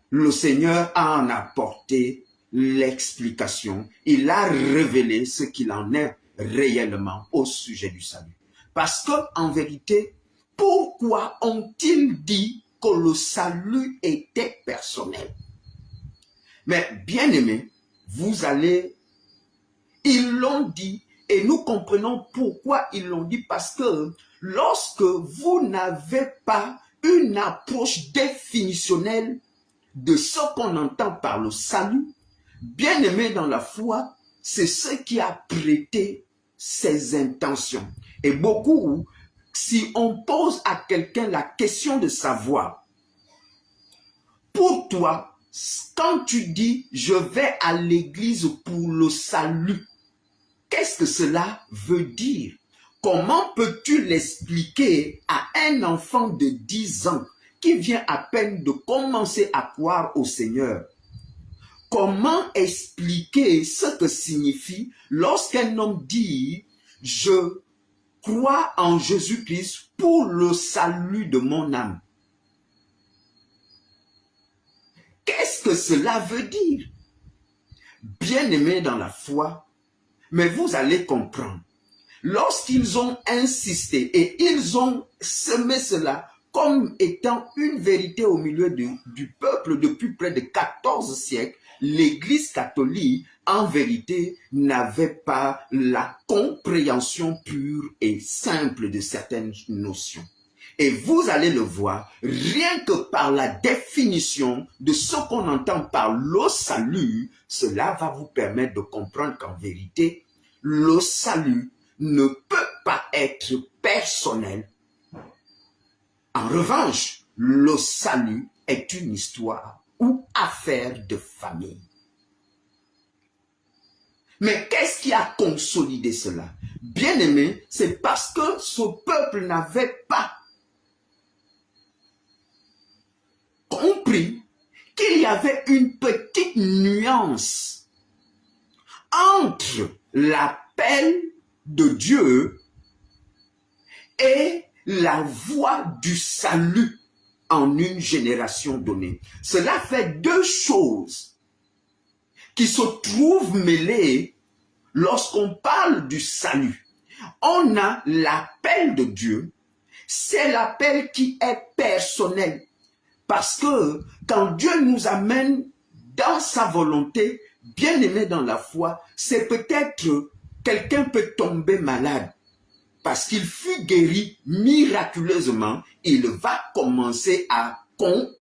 le Seigneur en a apporté l'explication. Il a révélé ce qu'il en est réellement au sujet du salut. Parce que, en vérité, pourquoi ont-ils dit que le salut était personnel? Mais bien aimé, ils l'ont dit et nous comprenons pourquoi ils l'ont dit, parce que lorsque vous n'avez pas une approche définitionnelle de ce qu'on entend par le salut, bien aimé dans la foi, c'est ce qui a prêté ses intentions. Et beaucoup, si on pose à quelqu'un la question de savoir, pour toi, quand tu dis « je vais à l'église pour le salut », qu'est-ce que cela veut dire? Comment peux-tu l'expliquer à un enfant de 10 ans qui vient à peine de commencer à croire au Seigneur? Comment expliquer ce que signifie lorsqu'un homme dit « je crois en Jésus-Christ pour le salut de mon âme ». Qu'est-ce que cela veut dire? Bien-aimés dans la foi, mais vous allez comprendre. Lorsqu'ils ont insisté et ils ont semé cela comme étant une vérité au milieu du peuple depuis près de 14 siècles, l'Église catholique, en vérité, n'avait pas la compréhension pure et simple de certaines notions. Et vous allez le voir, rien que par la définition de ce qu'on entend par le salut, cela va vous permettre de comprendre qu'en vérité, le salut ne peut pas être personnel. En revanche, le salut est une histoire ou affaire de famille. Mais qu'est-ce qui a consolidé cela? Bien aimé, c'est parce que ce peuple n'avait pas compris qu'il y avait une petite nuance entre l'appel de Dieu et la voie du salut en une génération donnée. Cela fait deux choses qui se trouvent mêlées lorsqu'on parle du salut. On a l'appel de Dieu, c'est l'appel qui est personnel. Parce que quand Dieu nous amène dans sa volonté, bien aimé dans la foi, c'est peut-être quelqu'un peut tomber malade. Parce qu'il fut guéri miraculeusement, il va commencer à